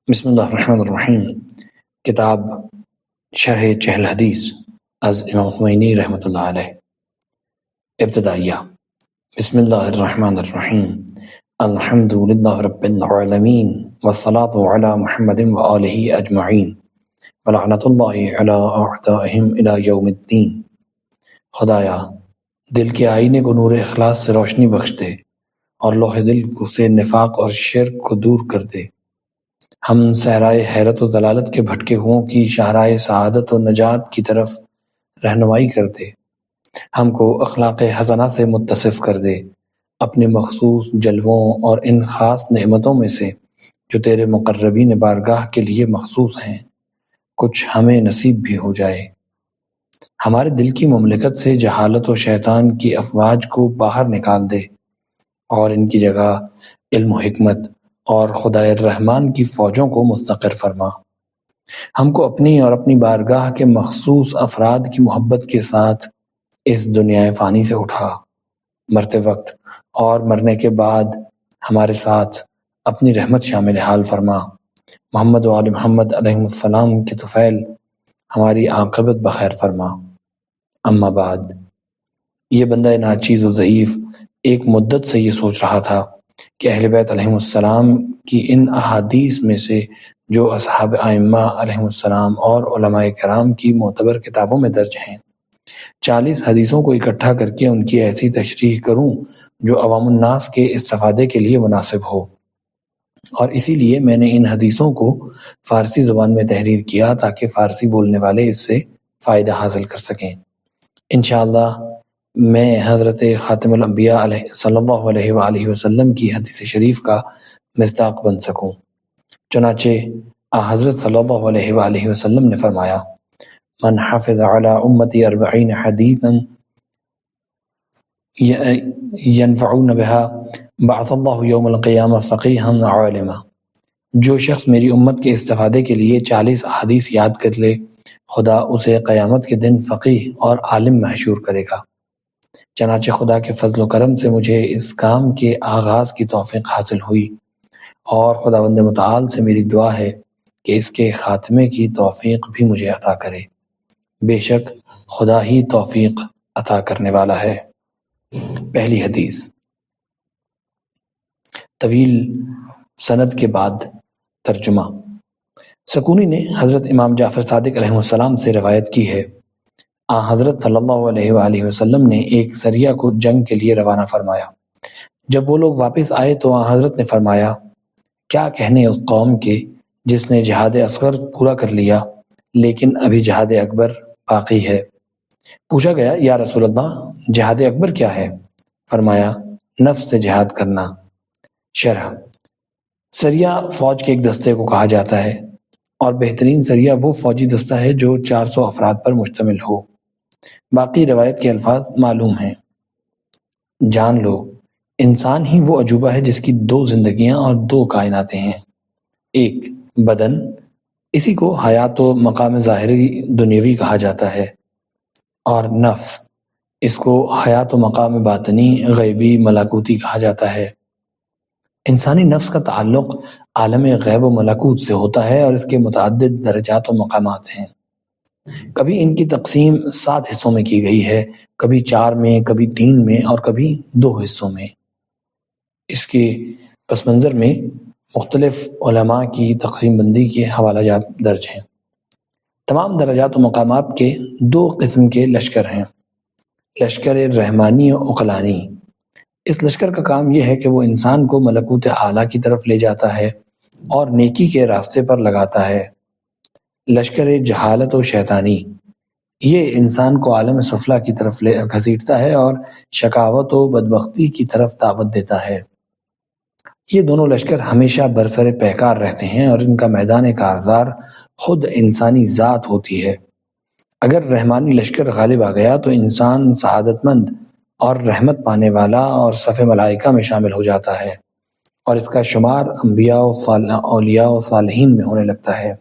بسم اللہ الرحمن الرحیم۔ کتاب شرح چہل حدیث از امام خمینی رحمۃ اللہ علیہ۔ ابتدائیہ۔ بسم اللہ الرحمن الرحیم۔ الحمد للہ رب العالمین والصلاة علی محمد وآلہ اجمعین ولعنۃ اللہ علی اعدائہم الی یوم الدین۔ خدایا دل کے آئینے کو نور اخلاص سے روشنی بخش دے اور لوح دل سے نفاق اور شرک کو دور کر دے۔ ہم صحرائے حیرت و ضلالت کے بھٹکے ہوں کی شاہراہ سعادت و نجات کی طرف رہنمائی کر دے۔ ہم کو اخلاق حسنہ سے متصف کر دے، اپنے مخصوص جلووں اور ان خاص نعمتوں میں سے جو تیرے مقربین بارگاہ کے لیے مخصوص ہیں کچھ ہمیں نصیب بھی ہو جائے۔ ہمارے دل کی مملکت سے جہالت و شیطان کی افواج کو باہر نکال دے اور ان کی جگہ علم و حکمت اور خدائے الرحمن کی فوجوں کو مستقر فرما۔ ہم کو اپنی اور اپنی بارگاہ کے مخصوص افراد کی محبت کے ساتھ اس دنیا فانی سے اٹھا، مرتے وقت اور مرنے کے بعد ہمارے ساتھ اپنی رحمت شامل حال فرما۔ محمد و آل محمد علیہ السلام کے طفیل ہماری عاقبت بخیر فرما۔ اما بعد، یہ بندہ ناچیز و ضعیف ایک مدت سے یہ سوچ رہا تھا کہ اہل بیت علیہ السلام کی ان احادیث میں سے جو اصحاب ائمہ علیہ السلام اور علماء کرام کی معتبر کتابوں میں درج ہیں، 40 حدیثوں کو اکٹھا کر کے ان کی ایسی تشریح کروں جو عوام الناس کے استفادے کے لیے مناسب ہو، اور اسی لیے میں نے ان حدیثوں کو فارسی زبان میں تحریر کیا تاکہ فارسی بولنے والے اس سے فائدہ حاصل کر سکیں۔ انشاءاللہ میں حضرت خاتم الانبیاء صلی اللہ علیہ وآلہ وسلم کی حدیث شریف کا مصداق بن سکوں۔ چنانچہ حضرت صلی اللہ علیہ وآلہ وسلم نے فرمایا، من حافظ علی امتی 40 حدیثا ینفعون بها بعث اللہ یوم القیامہ فقیہا عالما۔ جو شخص میری امت کے استفادے کے لیے 40 احادیث یاد کر لے، خدا اسے قیامت کے دن فقیہ اور عالم محشور کرے گا۔ چنانچہ خدا کے فضل و کرم سے مجھے اس کام کے آغاز کی توفیق حاصل ہوئی، اور خداوند متعال سے میری دعا ہے کہ اس کے خاتمے کی توفیق بھی مجھے عطا کرے۔ بے شک خدا ہی توفیق عطا کرنے والا ہے۔ پہلی حدیث۔ طویل سند کے بعد ترجمہ۔ سکونی نے حضرت امام جعفر صادق علیہ السلام سے روایت کی ہے، حضرت صلی اللہ علیہ وآلہ وسلم نے ایک سریہ کو جنگ کے لیے روانہ فرمایا۔ جب وہ لوگ واپس آئے تو حضرت نے فرمایا، کیا کہنے اس قوم کے جس نے جہاد اصغر پورا کر لیا لیکن ابھی جہاد اکبر باقی ہے؟ پوچھا گیا، یا رسول اللہ جہاد اکبر کیا ہے؟ فرمایا، نفس سے جہاد کرنا۔ شرح۔ سریہ فوج کے ایک دستے کو کہا جاتا ہے، اور بہترین سریہ وہ فوجی دستہ ہے جو 400 افراد پر مشتمل ہو۔ باقی روایت کے الفاظ معلوم ہیں۔ جان لو، انسان ہی وہ عجوبہ ہے جس کی 2 زندگیاں اور 2 کائناتیں ہیں۔ ایک بدن، اسی کو حیات و مقام ظاہری دنیوی کہا جاتا ہے، اور نفس، اس کو حیات و مقام باطنی غیبی ملکوتی کہا جاتا ہے۔ انسانی نفس کا تعلق عالم غیب و ملکوت سے ہوتا ہے، اور اس کے متعدد درجات و مقامات ہیں۔ کبھی ان کی تقسیم 7 حصوں میں کی گئی ہے، کبھی 4 میں، کبھی 3 میں، اور کبھی 2 حصوں میں۔ اس کے پس منظر میں مختلف علماء کی تقسیم بندی کے حوالہ جات درج ہیں۔ تمام درجات و مقامات کے 2 قسم کے لشکر ہیں، لشکر رحمانی و عقلانی۔ اس لشکر کا کام یہ ہے کہ وہ انسان کو ملکوت اعلیٰ کی طرف لے جاتا ہے اور نیکی کے راستے پر لگاتا ہے۔ لشکر جہالت و شیطانی، یہ انسان کو عالم سفلی کی طرف گھسیٹتا ہے اور شقاوت و بدبختی کی طرف دعوت دیتا ہے۔ یہ دونوں لشکر ہمیشہ برسر پیکار رہتے ہیں، اور ان کا میدان کارزار خود انسانی ذات ہوتی ہے۔ اگر رحمانی لشکر غالب آ گیا تو انسان سعادت مند اور رحمت پانے والا اور صف ملائکہ میں شامل ہو جاتا ہے، اور اس کا شمار انبیاء و اولیاء و صالحین میں ہونے لگتا ہے۔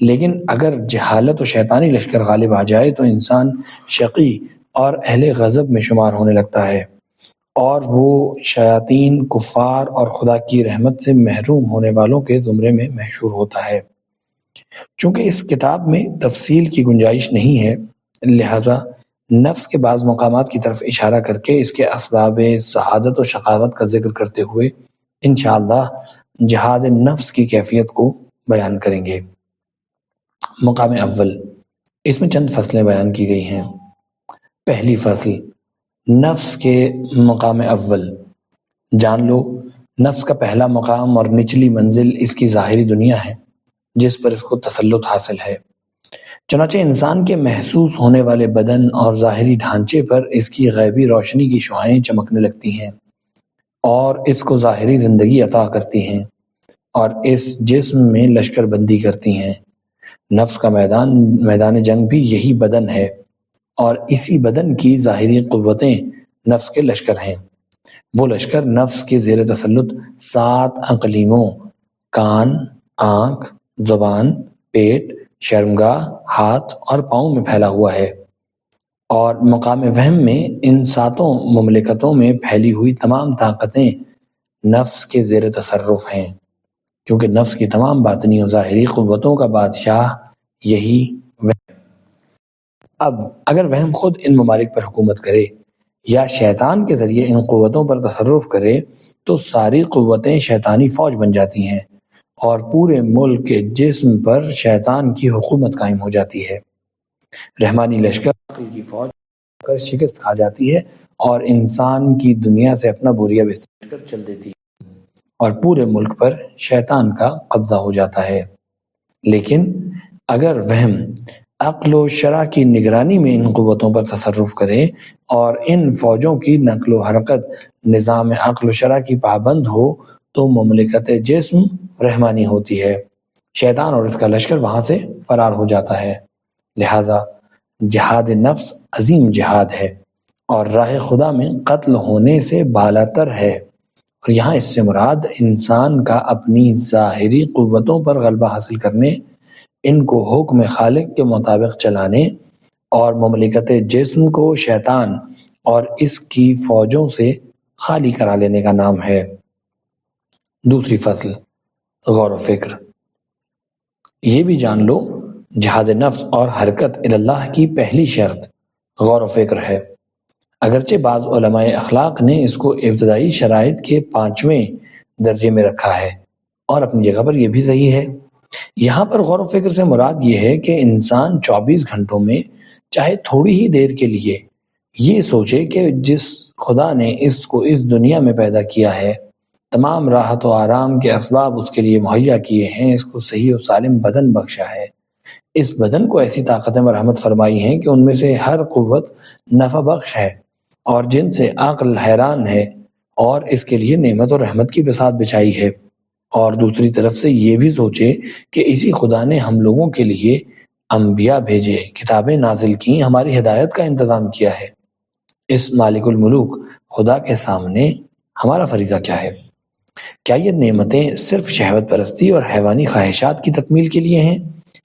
لیکن اگر جہالت و شیطانی لشکر غالب آ جائے تو انسان شقی اور اہل غضب میں شمار ہونے لگتا ہے، اور وہ شیاطین، کفار اور خدا کی رحمت سے محروم ہونے والوں کے زمرے میں محشور ہوتا ہے۔ چونکہ اس کتاب میں تفصیل کی گنجائش نہیں ہے، لہٰذا نفس کے بعض مقامات کی طرف اشارہ کر کے اس کے اسباب سعادت و شقاوت کا ذکر کرتے ہوئے انشاءاللہ جہاد نفس کی کیفیت کو بیان کریں گے۔ مقام اول، اس میں چند فصلیں بیان کی گئی ہیں۔ پہلی فصل، نفس کے مقام اول۔ جان لو نفس کا پہلا مقام اور نچلی منزل اس کی ظاہری دنیا ہے جس پر اس کو تسلط حاصل ہے۔ چنانچہ انسان کے محسوس ہونے والے بدن اور ظاہری ڈھانچے پر اس کی غیبی روشنی کی شعاعیں چمکنے لگتی ہیں اور اس کو ظاہری زندگی عطا کرتی ہیں اور اس جسم میں لشکر بندی کرتی ہیں۔ نفس کا میدان جنگ بھی یہی بدن ہے اور اسی بدن کی ظاہری قوتیں نفس کے لشکر ہیں۔ وہ لشکر نفس کے زیر تسلط 7 اقلیموں کان، آنکھ، زبان، پیٹ، شرمگاہ، ہاتھ اور پاؤں میں پھیلا ہوا ہے، اور مقام وہم میں ان 7 مملکتوں میں پھیلی ہوئی تمام طاقتیں نفس کے زیر تصرف ہیں، کیونکہ نفس کی تمام باطنی و ظاہری قوتوں کا بادشاہ یہی وہم۔ اب اگر وہم خود ان ممالک پر حکومت کرے یا شیطان کے ذریعے ان قوتوں پر تصرف کرے تو ساری قوتیں شیطانی فوج بن جاتی ہیں اور پورے ملک کے جسم پر شیطان کی حکومت قائم ہو جاتی ہے۔ رحمانی لشکر عقل کی فوج کر شکست کھا جاتی ہے اور انسان کی دنیا سے اپنا بوریا بستر کر چل دیتی ہے اور پورے ملک پر شیطان کا قبضہ ہو جاتا ہے۔ لیکن اگر وہم عقل و شرع کی نگرانی میں ان قوتوں پر تصرف کرے اور ان فوجوں کی نقل و حرکت نظام عقل و شرع کی پابند ہو تو مملکت جسم رحمانی ہوتی ہے، شیطان اور اس کا لشکر وہاں سے فرار ہو جاتا ہے۔ لہٰذا جہاد نفس عظیم جہاد ہے اور راہ خدا میں قتل ہونے سے بالاتر ہے، اور یہاں اس سے مراد انسان کا اپنی ظاہری قوتوں پر غلبہ حاصل کرنے، ان کو حکم خالق کے مطابق چلانے اور مملکت جسم کو شیطان اور اس کی فوجوں سے خالی کرا لینے کا نام ہے۔ دوسری فصل، غور و فکر۔ یہ بھی جان لو جہاد نفس اور حرکت اللہ کی پہلی شرط غور و فکر ہے، اگرچہ بعض علماء اخلاق نے اس کو ابتدائی شرائط کے 5ویں درجے میں رکھا ہے اور اپنی جگہ پر یہ بھی صحیح ہے۔ یہاں پر غور و فکر سے مراد یہ ہے کہ انسان 24 گھنٹوں میں چاہے تھوڑی ہی دیر کے لیے یہ سوچے کہ جس خدا نے اس کو اس دنیا میں پیدا کیا ہے، تمام راحت و آرام کے اسباب اس کے لیے مہیا کیے ہیں، اس کو صحیح و سالم بدن بخشا ہے، اس بدن کو ایسی طاقتیں مرحمت فرمائی ہیں کہ ان میں سے ہر قوت نفع بخش ہے اور جن سے عقل حیران ہے، اور اس کے لیے نعمت و رحمت کی بساط بچھائی ہے، اور دوسری طرف سے یہ بھی سوچے کہ اسی خدا نے ہم لوگوں کے لیے انبیاء بھیجے، کتابیں نازل کی، ہماری ہدایت کا انتظام کیا ہے۔ اس مالک الملوک خدا کے سامنے ہمارا فریضہ کیا ہے؟ کیا یہ نعمتیں صرف شہوت پرستی اور حیوانی خواہشات کی تکمیل کے لیے ہیں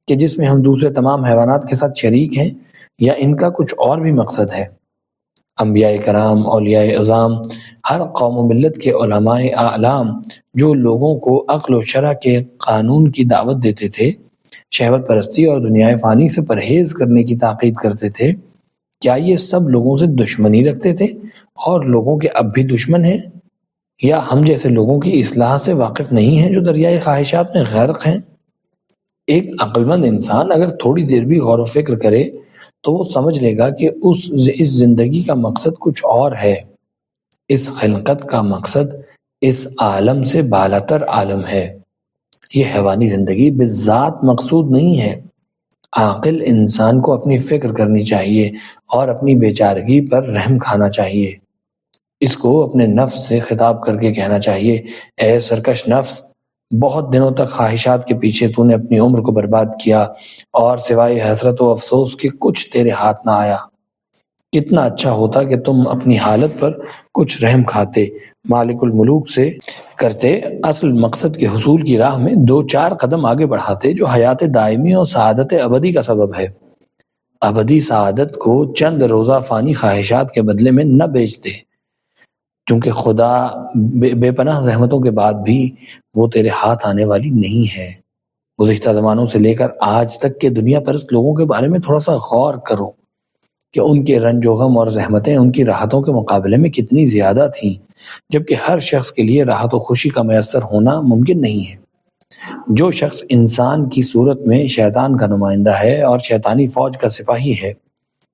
کہ جس میں ہم دوسرے تمام حیوانات کے ساتھ شریک ہیں، یا ان کا کچھ اور بھی مقصد ہے؟ انبیاء کرام، اولیاء عظام، ہر قوم و ملت کے علماء اعلام جو لوگوں کو عقل و شرع کے قانون کی دعوت دیتے تھے، شہوت پرستی اور دنیا فانی سے پرہیز کرنے کی تاکید کرتے تھے، کیا یہ سب لوگوں سے دشمنی رکھتے تھے اور لوگوں کے اب بھی دشمن ہیں، یا ہم جیسے لوگوں کی اصلاح سے واقف نہیں ہیں جو دریائے خواہشات میں غرق ہیں؟ ایک عقل مند انسان اگر تھوڑی دیر بھی غور و فکر کرے تو وہ سمجھ لے گا کہ اس زندگی کا مقصد کچھ اور ہے۔ اس خلقت کا مقصد اس عالم سے بالاتر عالم ہے۔ یہ حیوانی زندگی بالذات مقصود نہیں ہے۔ عاقل انسان کو اپنی فکر کرنی چاہیے اور اپنی بیچارگی پر رحم کھانا چاہیے۔ اس کو اپنے نفس سے خطاب کر کے کہنا چاہیے، اے سرکش نفس، بہت دنوں تک خواہشات کے پیچھے تو نے اپنی عمر کو برباد کیا اور سوائے حسرت و افسوس کے کچھ تیرے ہاتھ نہ آیا۔ کتنا اچھا ہوتا کہ تم اپنی حالت پر کچھ رحم کھاتے، مالک الملوک سے کرتے، اصل مقصد کے حصول کی راہ میں 2-4 قدم آگے بڑھاتے جو حیات دائمی اور سعادت ابدی کا سبب ہے۔ ابدی سعادت کو چند روزہ فانی خواہشات کے بدلے میں نہ بیچتے۔ چونکہ خدا بے پناہ زحمتوں کے بعد بھی وہ تیرے ہاتھ آنے والی نہیں ہے۔ گزشتہ زمانوں سے لے کر آج تک کے دنیا پرست لوگوں کے بارے میں تھوڑا سا غور کرو کہ ان کے رنج و غم اور زحمتیں ان کی راحتوں کے مقابلے میں کتنی زیادہ تھیں، جبکہ ہر شخص کے لیے راحت و خوشی کا میسر ہونا ممکن نہیں ہے۔ جو شخص انسان کی صورت میں شیطان کا نمائندہ ہے اور شیطانی فوج کا سپاہی ہے،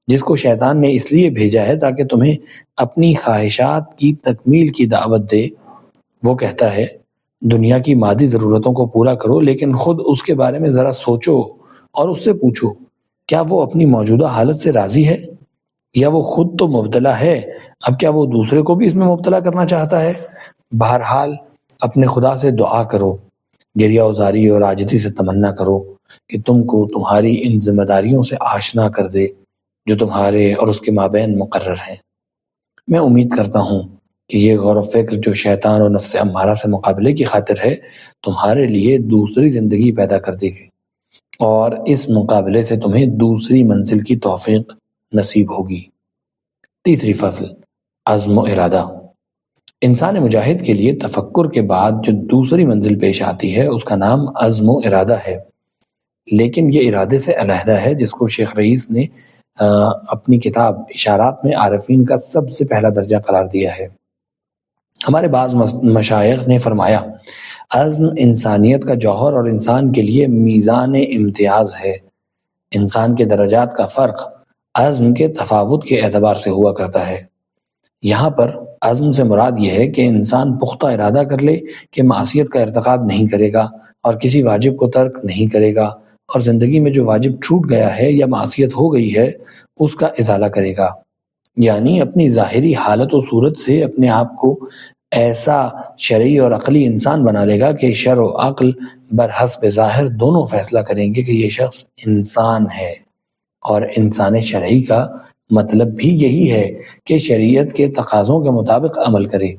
جس کو شیطان نے اس لیے بھیجا ہے تاکہ تمہیں اپنی خواہشات کی تکمیل کی دعوت دے، وہ کہتا ہے دنیا کی مادی ضرورتوں کو پورا کرو، لیکن خود اس کے بارے میں ذرا سوچو اور اس سے پوچھو کیا وہ اپنی موجودہ حالت سے راضی ہے، یا وہ خود تو مبتلا ہے، اب کیا وہ دوسرے کو بھی اس میں مبتلا کرنا چاہتا ہے۔ بہرحال اپنے خدا سے دعا کرو، گریہ وزاری اور عاجزی سے تمنا کرو کہ تم کو تمہاری ان ذمہ داریوں سے آشنا کر دے جو تمہارے اور اس کے مابین مقرر ہیں۔ میں امید کرتا ہوں کہ یہ غور و فکر جو شیطان اور نفس امارہ سے مقابلے کی خاطر ہے، تمہارے لیے دوسری زندگی پیدا کر دے گی اور اس مقابلے سے تمہیں دوسری منزل کی توفیق نصیب ہوگی۔ تیسری فصل، عزم و ارادہ۔ انسان مجاہد کے لیے تفکر کے بعد جو دوسری منزل پیش آتی ہے اس کا نام عزم و ارادہ ہے، لیکن یہ ارادے سے علیحدہ ہے، جس کو شیخ رئیس نے اپنی کتاب اشارات میں عارفین کا سب سے پہلا درجہ قرار دیا ہے۔ ہمارے بعض مشائخ نے فرمایا عزم انسانیت کا جوہر اور انسان کے لیے میزان امتیاز ہے۔ انسان کے درجات کا فرق عزم کے تفاوت کے اعتبار سے ہوا کرتا ہے۔ یہاں پر عزم سے مراد یہ ہے کہ انسان پختہ ارادہ کر لے کہ معصیت کا ارتکاب نہیں کرے گا اور کسی واجب کو ترک نہیں کرے گا، اور زندگی میں جو واجب چھوٹ گیا ہے یا معصیت ہو گئی ہے اس کا ازالہ کرے گا، یعنی اپنی ظاہری حالت و صورت سے اپنے آپ کو ایسا شرعی اور عقلی انسان بنا لے گا کہ شرع و عقل برحسب ظاہر دونوں فیصلہ کریں گے کہ یہ شخص انسان ہے۔ اور انسان شرعی کا مطلب بھی یہی ہے کہ شریعت کے تقاضوں کے مطابق عمل کرے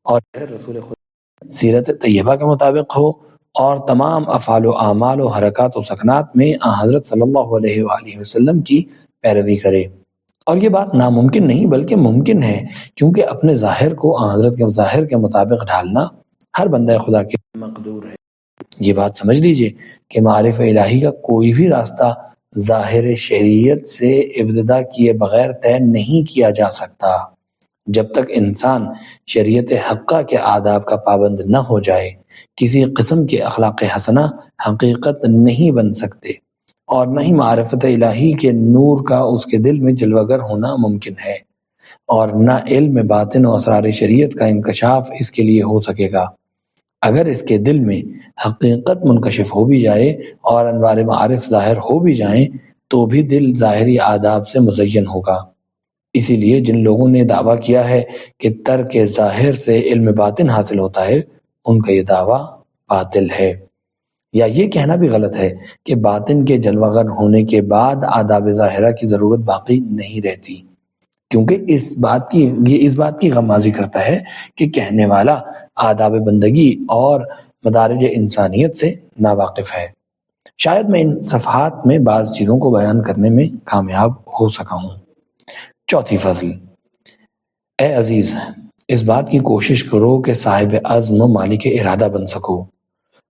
اور رسول خدا سیرت طیبہ کے مطابق ہو، اور تمام افعال و اعمال و حرکات و سکنات میں حضرت صلی اللہ علیہ وآلہ وسلم کی پیروی کرے۔ اور یہ بات ناممکن نہیں بلکہ ممکن ہے، کیونکہ اپنے ظاہر کو حضرت کے ظاہر کے مطابق ڈھالنا ہر بندہ خدا کے مقدور ہے۔ یہ بات سمجھ لیجئے کہ معرفت الہی کا کوئی بھی راستہ ظاہر شریعت سے ابتدا کیے بغیر طے نہیں کیا جا سکتا۔ جب تک انسان شریعت حقہ کے آداب کا پابند نہ ہو جائے، کسی قسم کے اخلاق حسنہ حقیقت نہیں بن سکتے، اور نہ ہی معرفت الہی کے نور کا اس کے دل میں جلوہ گر ہونا ممکن ہے، اور نہ علم باطن و اسرار شریعت کا انکشاف اس کے لیے ہو سکے گا۔ اگر اس کے دل میں حقیقت منکشف ہو بھی جائے اور انوار معارف ظاہر ہو بھی جائیں تو بھی دل ظاہری آداب سے مزین ہوگا۔ اسی لیے جن لوگوں نے دعویٰ کیا ہے کہ ترک ظاہر سے علم باطن حاصل ہوتا ہے، ان کا یہ دعویٰ باطل ہے۔ یا یہ کہنا بھی غلط ہے کہ باطن کے جلوہ گر ہونے کے بعد آداب ظاہرہ کی ضرورت باقی نہیں رہتی، کیونکہ یہ اس بات کی غمازی کرتا ہے کہ کہنے والا آداب بندگی اور مدارج انسانیت سے ناواقف ہے۔ شاید میں ان صفحات میں بعض چیزوں کو بیان کرنے میں کامیاب ہو سکا ہوں۔ چوتھی فصل، اے عزیز، اس بات کی کوشش کرو کہ صاحب عزم و مالک ارادہ بن سکو،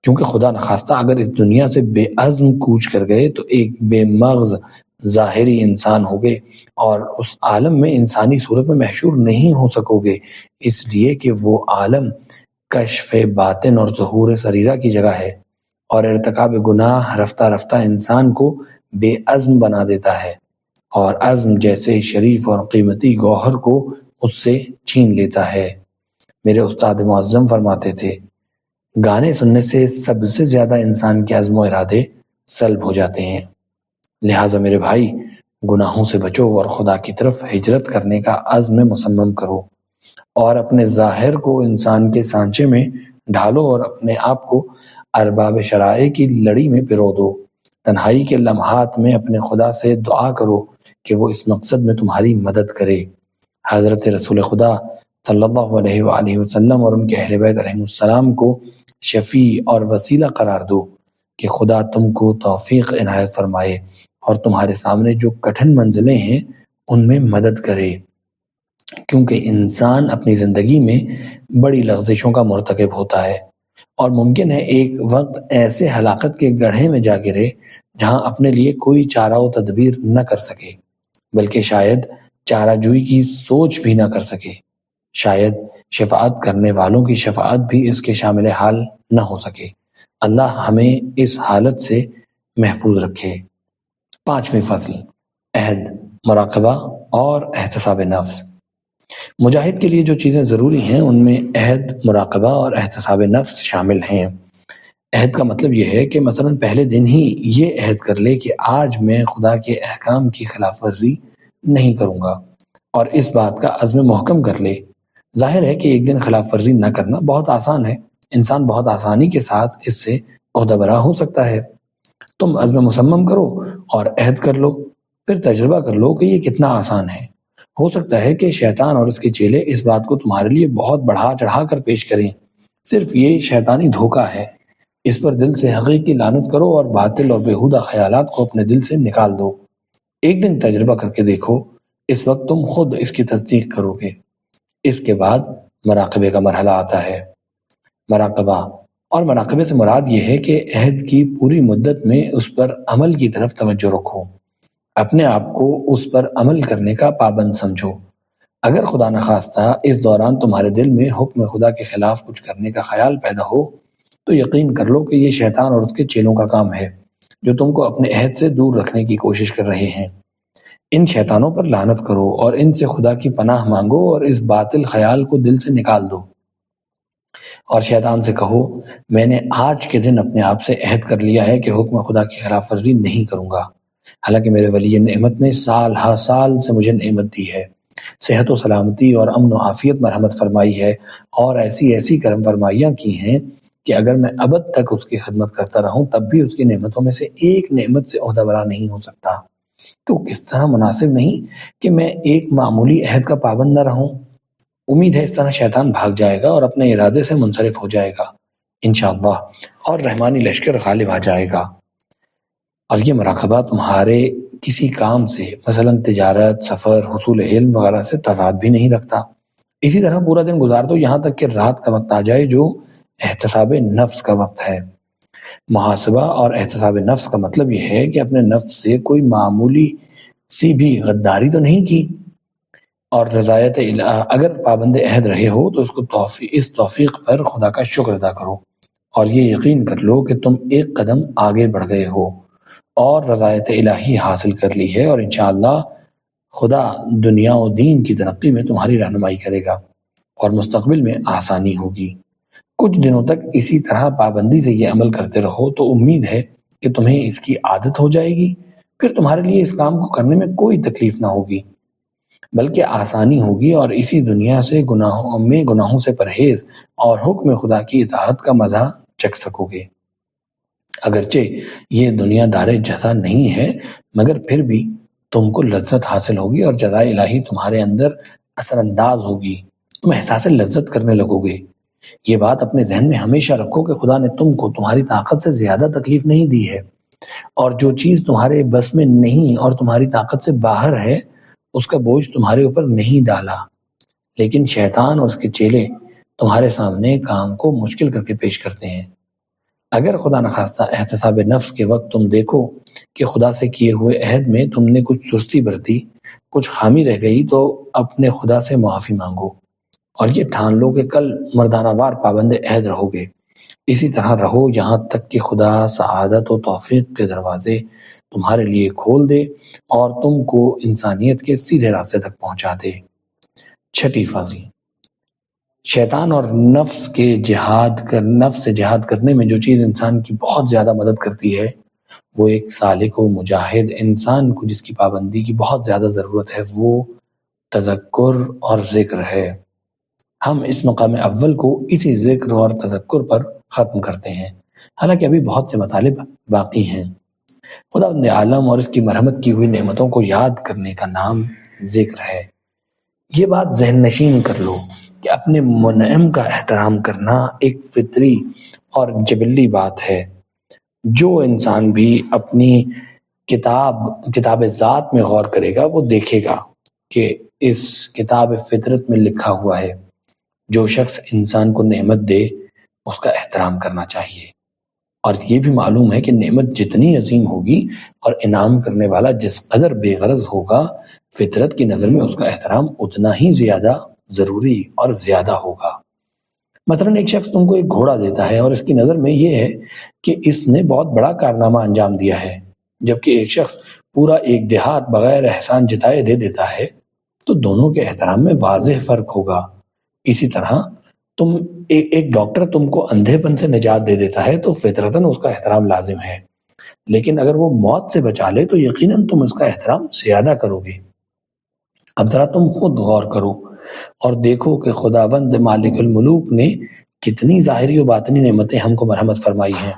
کیونکہ خدا نخواستہ اگر اس دنیا سے بے عزم کوچ کر گئے تو ایک بے مغز ظاہری انسان ہوگے اور اس عالم میں انسانی صورت میں محشور نہیں ہو سکو گے، اس لیے کہ وہ عالم کشف باطن اور ظہور سریرہ کی جگہ ہے، اور ارتکاب گناہ رفتہ رفتہ انسان کو بے عزم بنا دیتا ہے، اور عزم جیسے شریف اور قیمتی گوہر کو اس سے چھین لیتا ہے۔ میرے استاد معظم فرماتے تھے، گانے سننے سے سب سے زیادہ انسان کے عزم و ارادے سلب ہو جاتے ہیں، لہٰذا میرے بھائی گناہوں سے بچو اور خدا کی طرف ہجرت کرنے کا عزم مصمم کرو، اور اپنے ظاہر کو انسان کے سانچے میں ڈھالو اور اپنے آپ کو ارباب شرائع کی لڑی میں پرو دو۔ تنہائی کے لمحات میں اپنے خدا سے دعا کرو کہ وہ اس مقصد میں تمہاری مدد کرے۔ حضرت رسول خدا صلی اللہ علیہ وآلہ وسلم اور ان کے اہل بیت علیہ السلام کو شفیع اور وسیلہ قرار دو کہ خدا تم کو توفیق عنایت فرمائے اور تمہارے سامنے جو کٹھن منزلیں ہیں ان میں مدد کرے۔ کیونکہ انسان اپنی زندگی میں بڑی لغزشوں کا مرتکب ہوتا ہے اور ممکن ہے ایک وقت ایسے ہلاکت کے گڑھے میں جا گرے جہاں اپنے لیے کوئی چارہ و تدبیر نہ کر سکے، بلکہ شاید چارہ جوئی کی سوچ بھی نہ کر سکے، شاید شفاعت کرنے والوں کی شفاعت بھی اس کے شامل حال نہ ہو سکے۔ اللہ ہمیں اس حالت سے محفوظ رکھے۔ 5ویں فصل، عہد، مراقبہ اور احتساب نفس۔ مجاہد کے لیے جو چیزیں ضروری ہیں ان میں عہد، مراقبہ اور احتساب نفس شامل ہیں۔ عہد کا مطلب یہ ہے کہ مثلا پہلے دن ہی یہ عہد کر لے کہ آج میں خدا کے احکام کی خلاف ورزی نہیں کروں گا، اور اس بات کا عزم محکم کر لے۔ ظاہر ہے کہ ایک دن خلاف ورزی نہ کرنا بہت آسان ہے، انسان بہت آسانی کے ساتھ اس سے عہدہ برا ہو سکتا ہے۔ تم عزم مصمم کرو اور عہد کر لو، پھر تجربہ کر لو کہ یہ کتنا آسان ہے۔ ہو سکتا ہے کہ شیطان اور اس کے چیلے اس بات کو تمہارے لیے بہت بڑھا چڑھا کر پیش کریں، صرف یہ شیطانی دھوکہ ہے۔ اس پر دل سے حقیقی لعنت کرو اور باطل اور بیہودہ خیالات کو اپنے دل سے نکال دو۔ ایک دن تجربہ کر کے دیکھو، اس وقت تم خود اس کی تصدیق کرو گے۔ اس کے بعد مراقبے کا مرحلہ آتا ہے۔ مراقبہ اور مراقبے سے مراد یہ ہے کہ عہد کی پوری مدت میں اس پر عمل کی طرف توجہ رکھو، اپنے آپ کو اس پر عمل کرنے کا پابند سمجھو۔ اگر خدا نخواستہ اس دوران تمہارے دل میں حکم خدا کے خلاف کچھ کرنے کا خیال پیدا ہو تو یقین کر لو کہ یہ شیطان اور اس کے چیلوں کا کام ہے جو تم کو اپنے عہد سے دور رکھنے کی کوشش کر رہے ہیں۔ ان شیطانوں پر لعنت کرو اور ان سے خدا کی پناہ مانگو اور اس باطل خیال کو دل سے نکال دو، اور شیطان سے کہو میں نے آج کے دن اپنے آپ سے عہد کر لیا ہے کہ حکم خدا کی خلاف ورزی نہیں کروں گا، حالانکہ میرے ولی نعمت نے سال ہر سال سے مجھے نعمت دی ہے، صحت و سلامتی اور امن و عافیت مرحمت فرمائی ہے اور ایسی ایسی کرم فرمائیاں کی ہیں کہ اگر میں ابد تک اس کی خدمت کرتا رہوں تب بھی اس کی نعمتوں میں سے ایک نعمت سے عہدہ برا نہیں ہو سکتا۔ تو کس طرح مناسب نہیں کہ میں ایک معمولی عہد کا پابند نہ رہوں۔ امید ہے اس طرح شیطان بھاگ جائے گا اور اپنے ارادے سے منصرف ہو جائے گا انشاءاللہ، اور رحمانی لشکر غالب آ جائے گا۔ اور یہ مراقبہ تمہارے کسی کام سے مثلا تجارت، سفر، حصول علم وغیرہ سے تضاد بھی نہیں رکھتا۔ اسی طرح پورا دن گزار دو یہاں تک کہ رات کا وقت آ جائے جو احتساب نفس کا وقت ہے۔ محاسبہ اور احتساب نفس کا مطلب یہ ہے کہ اپنے نفس سے کوئی معمولی سی بھی غداری تو نہیں کی، اور رضایت اگر پابند عہد رہے ہو تو اس توفیق پر خدا کا شکر ادا کرو، اور یہ یقین کر لو کہ تم ایک قدم آگے بڑھ گئے ہو اور رضایت الہی حاصل کر لی ہے، اور انشاءاللہ خدا دنیا و دین کی ترقی میں تمہاری رہنمائی کرے گا اور مستقبل میں آسانی ہوگی۔ کچھ دنوں تک اسی طرح پابندی سے یہ عمل کرتے رہو تو امید ہے کہ تمہیں اس کی عادت ہو جائے گی، پھر تمہارے لیے اس کام کو کرنے میں کوئی تکلیف نہ ہوگی بلکہ آسانی ہوگی، اور اسی دنیا سے گناہوں سے پرہیز اور حکم خدا کی اطاعت کا مزہ چکھ سکو گے۔ اگرچہ یہ دنیا دار جزا نہیں ہے مگر پھر بھی تم کو لذت حاصل ہوگی اور جزائے الہی تمہارے اندر اثر انداز ہوگی، تم احساس لذت کرنے لگو گے۔ یہ بات اپنے ذہن میں ہمیشہ رکھو کہ خدا نے تم کو تمہاری طاقت سے زیادہ تکلیف نہیں دی ہے، اور جو چیز تمہارے بس میں نہیں اور تمہاری طاقت سے باہر ہے اس کا بوجھ تمہارے اوپر نہیں ڈالا، لیکن شیطان اور اس کے چیلے تمہارے سامنے کام کو مشکل کر کے پیش کرتے ہیں۔ اگر خدا نخواستہ احتساب نفس کے وقت تم دیکھو کہ خدا سے کیے ہوئے عہد میں تم نے کچھ سستی برتی، کچھ خامی رہ گئی، تو اپنے خدا سے معافی مانگو اور یہ ٹھان لو کہ کل مردانہ وار پابند عہد رہو گے۔ اسی طرح رہو یہاں تک کہ خدا سعادت و توفیق کے دروازے تمہارے لیے کھول دے اور تم کو انسانیت کے سیدھے راستے تک پہنچا دے۔ 6 فصل، شیطان اور نفس سے جہاد کرنے میں جو چیز انسان کی بہت زیادہ مدد کرتی ہے وہ ایک سالک و مجاہد انسان کو جس کی پابندی کی بہت زیادہ ضرورت ہے وہ تذکر اور ذکر ہے۔ ہم اس مقام اول کو اسی ذکر اور تذکر پر ختم کرتے ہیں، حالانکہ ابھی بہت سے مطالب باقی ہیں۔ خداوند عالم اور اس کی مرحمت کی ہوئی نعمتوں کو یاد کرنے کا نام ذکر ہے۔ یہ بات ذہن نشین کر لو کہ اپنے منعم کا احترام کرنا ایک فطری اور جبلی بات ہے۔ جو انسان بھی اپنی کتاب ذات میں غور کرے گا وہ دیکھے گا کہ اس کتاب فطرت میں لکھا ہوا ہے جو شخص انسان کو نعمت دے اس کا احترام کرنا چاہیے، اور یہ بھی معلوم ہے کہ نعمت جتنی عظیم ہوگی اور انعام کرنے والا جس قدر بے غرض ہوگا، فطرت کی نظر میں اس کا احترام اتنا ہی زیادہ ضروری اور زیادہ ہوگا۔ مثلا ایک شخص تم کو ایک گھوڑا دیتا ہے اور اس کی نظر میں یہ ہے کہ اس نے بہت بڑا کارنامہ انجام دیا ہے، جبکہ ایک شخص پورا ایک دیہات بغیر احسان جتائے دے دیتا ہے، تو دونوں کے احترام میں واضح فرق ہوگا۔ اسی طرح ایک ڈاکٹر تم کو اندھے پن سے نجات دے دیتا ہے تو فطرتاً اس کا احترام لازم ہے، لیکن اگر وہ موت سے بچا لے تو یقیناً تم اس کا احترام زیادہ کرو گے۔ اب ذرا تم خود غور کرو اور دیکھو کہ خداوند مالک الملوک نے کتنی ظاہری و باطنی نعمتیں ہم کو مرحمت فرمائی ہیں۔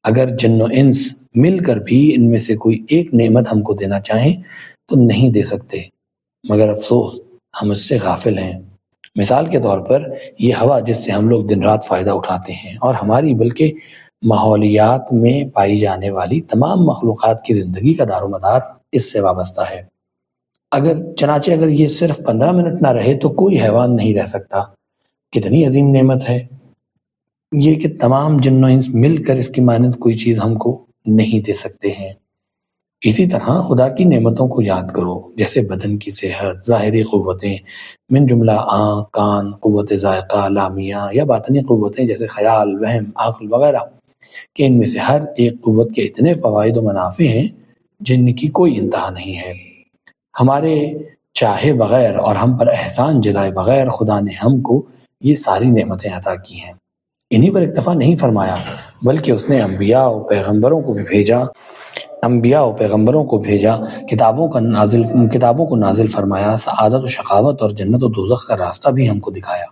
اگر جن و انس مل کر بھی ان میں سے کوئی ایک نعمت ہم کو دینا چاہیں تو نہیں دے سکتے، مگر افسوس ہم اس سے غافل ہیں۔ مثال کے طور پر یہ ہوا جس سے ہم لوگ دن رات فائدہ اٹھاتے ہیں، اور ہماری بلکہ ماحولیات میں پائی جانے والی تمام مخلوقات کی زندگی کا دار و مدار اس سے وابستہ ہے۔ چنانچہ اگر یہ صرف 15 منٹ نہ رہے تو کوئی حیوان نہیں رہ سکتا۔ کتنی عظیم نعمت ہے یہ کہ تمام جن و انس مل کر اس کی مانند کوئی چیز ہم کو نہیں دے سکتے ہیں۔ اسی طرح خدا کی نعمتوں کو یاد کرو، جیسے بدن کی صحت، ظاہری قوتیں من جملہ آنکھ، کان، قوت ذائقہ لامیہ، یا باطنی قوتیں جیسے خیال، وہم، عقل وغیرہ، کہ ان میں سے ہر ایک قوت کے اتنے فوائد و منافع ہیں جن کی کوئی انتہا نہیں ہے۔ ہمارے چاہے بغیر اور ہم پر احسان جتائے بغیر خدا نے ہم کو یہ ساری نعمتیں عطا کی ہیں۔ انہی پر اکتفا نہیں فرمایا بلکہ اس نے انبیاء و پیغمبروں کو بھیجا، کتابوں کو نازل فرمایا، سعادت و شقاوت اور جنت و دوزخ کا راستہ بھی ہم کو دکھایا۔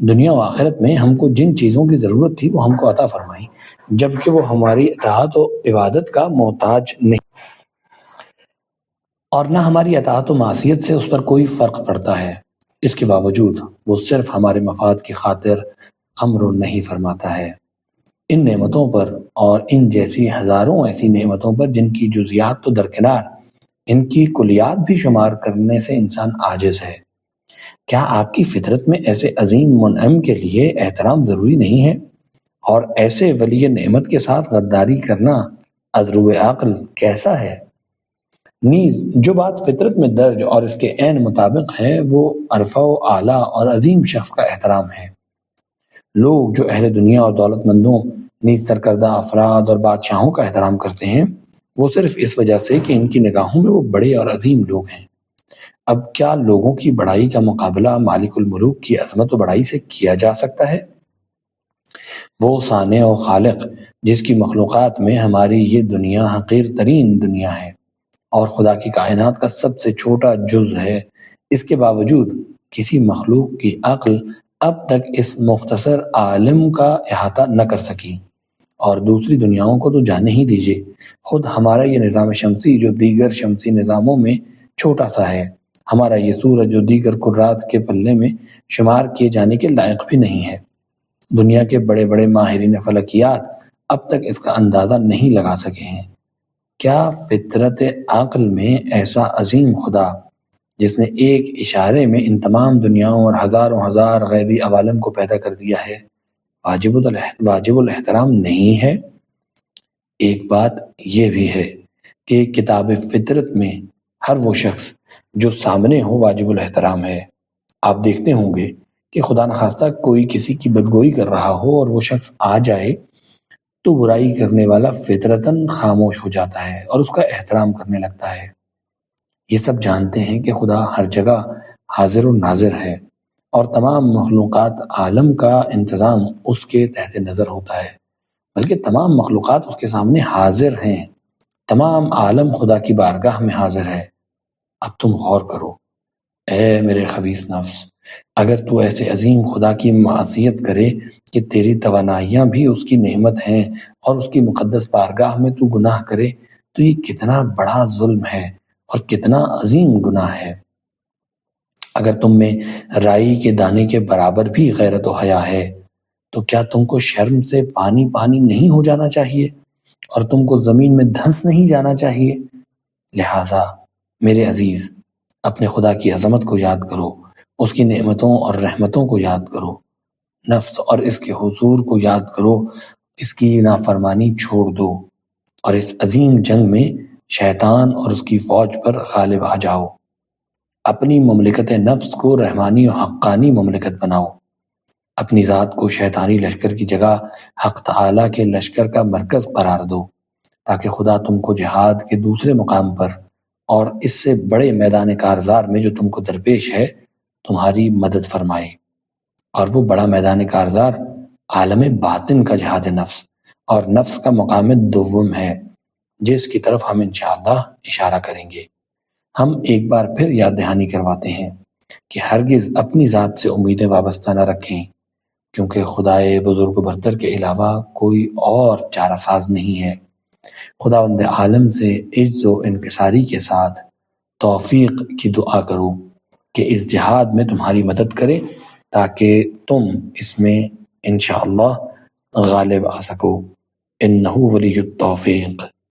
دنیا و آخرت میں ہم کو جن چیزوں کی ضرورت تھی وہ ہم کو عطا فرمائی، جبکہ وہ ہماری اطاعت و عبادت کا محتاج نہیں، اور نہ ہماری اطاعت و معصیت سے اس پر کوئی فرق پڑتا ہے۔ اس کے باوجود وہ صرف ہمارے مفاد کی خاطر امر نہیں فرماتا ہے۔ ان نعمتوں پر اور ان جیسی ہزاروں ایسی نعمتوں پر جن کی جزیات تو درکنار، ان کی کلیات بھی شمار کرنے سے انسان عاجز ہے۔ کیا آپ کی فطرت میں ایسے عظیم منعم کے لیے احترام ضروری نہیں ہے؟ اور ایسے ولی نعمت کے ساتھ غداری کرنا اذرو عقل کیسا ہے؟ نیز جو بات فطرت میں درج اور اس کے عین مطابق ہے وہ عرفہ و اعلیٰ اور عظیم شخص کا احترام ہے۔ لوگ جو اہل دنیا اور دولت مندوں نیز سرکردہ افراد اور بادشاہوں کا احترام کرتے ہیں وہ صرف اس وجہ سے کہ ان کی نگاہوں میں وہ بڑے اور عظیم لوگ ہیں۔ اب کیا لوگوں کی بڑائی کا مقابلہ مالک الملوک کی عظمت و بڑائی سے کیا جا سکتا ہے؟ وہ صانع و خالق جس کی مخلوقات میں ہماری یہ دنیا حقیر ترین دنیا ہے اور خدا کی کائنات کا سب سے چھوٹا جز ہے، اس کے باوجود کسی مخلوق کی عقل اب تک اس مختصر عالم کا احاطہ نہ کر سکی، اور دوسری دنیاؤں کو تو جانے ہی دیجیے، خود ہمارا یہ نظام شمسی جو دیگر شمسی نظاموں میں چھوٹا سا ہے، ہمارا یہ سورج جو دیگر قرات کے پلے میں شمار کیے جانے کے لائق بھی نہیں ہے، دنیا کے بڑے بڑے ماہرین فلکیات اب تک اس کا اندازہ نہیں لگا سکے ہیں۔ کیا فطرت عقل میں ایسا عظیم خدا جس نے ایک اشارے میں ان تمام دنیاؤں اور ہزاروں ہزار غیبی عوالم کو پیدا کر دیا ہے واجب الاحترام نہیں ہے؟ ایک بات یہ بھی ہے کہ کتاب فطرت میں ہر وہ شخص جو سامنے ہو واجب الاحترام ہے۔ آپ دیکھتے ہوں گے کہ خدا نخواستہ کوئی کسی کی بدگوئی کر رہا ہو اور وہ شخص آ جائے تو برائی کرنے والا فطرتاً خاموش ہو جاتا ہے اور اس کا احترام کرنے لگتا ہے۔ یہ سب جانتے ہیں کہ خدا ہر جگہ حاضر و ناظر ہے اور تمام مخلوقات عالم کا انتظام اس کے تحت نظر ہوتا ہے، بلکہ تمام مخلوقات اس کے سامنے حاضر ہیں، تمام عالم خدا کی بارگاہ میں حاضر ہے۔ اب تم غور کرو اے میرے خبیث نفس، اگر تو ایسے عظیم خدا کی معصیت کرے کہ تیری توانائیاں بھی اس کی نعمت ہیں اور اس کی مقدس بارگاہ میں تو گناہ کرے تو یہ کتنا بڑا ظلم ہے اور کتنا عظیم گناہ ہے۔ اگر تم میں رائی کے دانے کے برابر بھی غیرت و حیا ہے تو کیا تم کو شرم سے پانی پانی نہیں ہو جانا چاہیے اور تم کو زمین میں دھنس نہیں جانا چاہیے؟ لہٰذا میرے عزیز، اپنے خدا کی عظمت کو یاد کرو، اس کی نعمتوں اور رحمتوں کو یاد کرو، نفس اور اس کے حضور کو یاد کرو، اس کی نافرمانی چھوڑ دو اور اس عظیم جنگ میں شیطان اور اس کی فوج پر غالب آ جاؤ۔ اپنی مملکت نفس کو رحمانی و حقانی مملکت بناؤ، اپنی ذات کو شیطانی لشکر کی جگہ حق تعالیٰ کے لشکر کا مرکز قرار دو، تاکہ خدا تم کو جہاد کے دوسرے مقام پر اور اس سے بڑے میدان کارزار میں جو تم کو درپیش ہے تمہاری مدد فرمائے۔ اور وہ بڑا میدان کارزار عالم باطن کا جہاد نفس اور نفس کا مقام دوم ہے، جس کی طرف ہم انشاءاللہ اشارہ کریں گے۔ ہم ایک بار پھر یاد دہانی کرواتے ہیں کہ ہرگز اپنی ذات سے امیدیں وابستہ نہ رکھیں، کیونکہ خدائے بزرگ و برتر کے علاوہ کوئی اور چارہ ساز نہیں ہے۔ خداوند عالم سے عجز و انکساری کے ساتھ توفیق کی دعا کرو کہ اس جہاد میں تمہاری مدد کرے تاکہ تم اس میں انشاءاللہ غالب آ سکو۔ انہ ولی التوفیق۔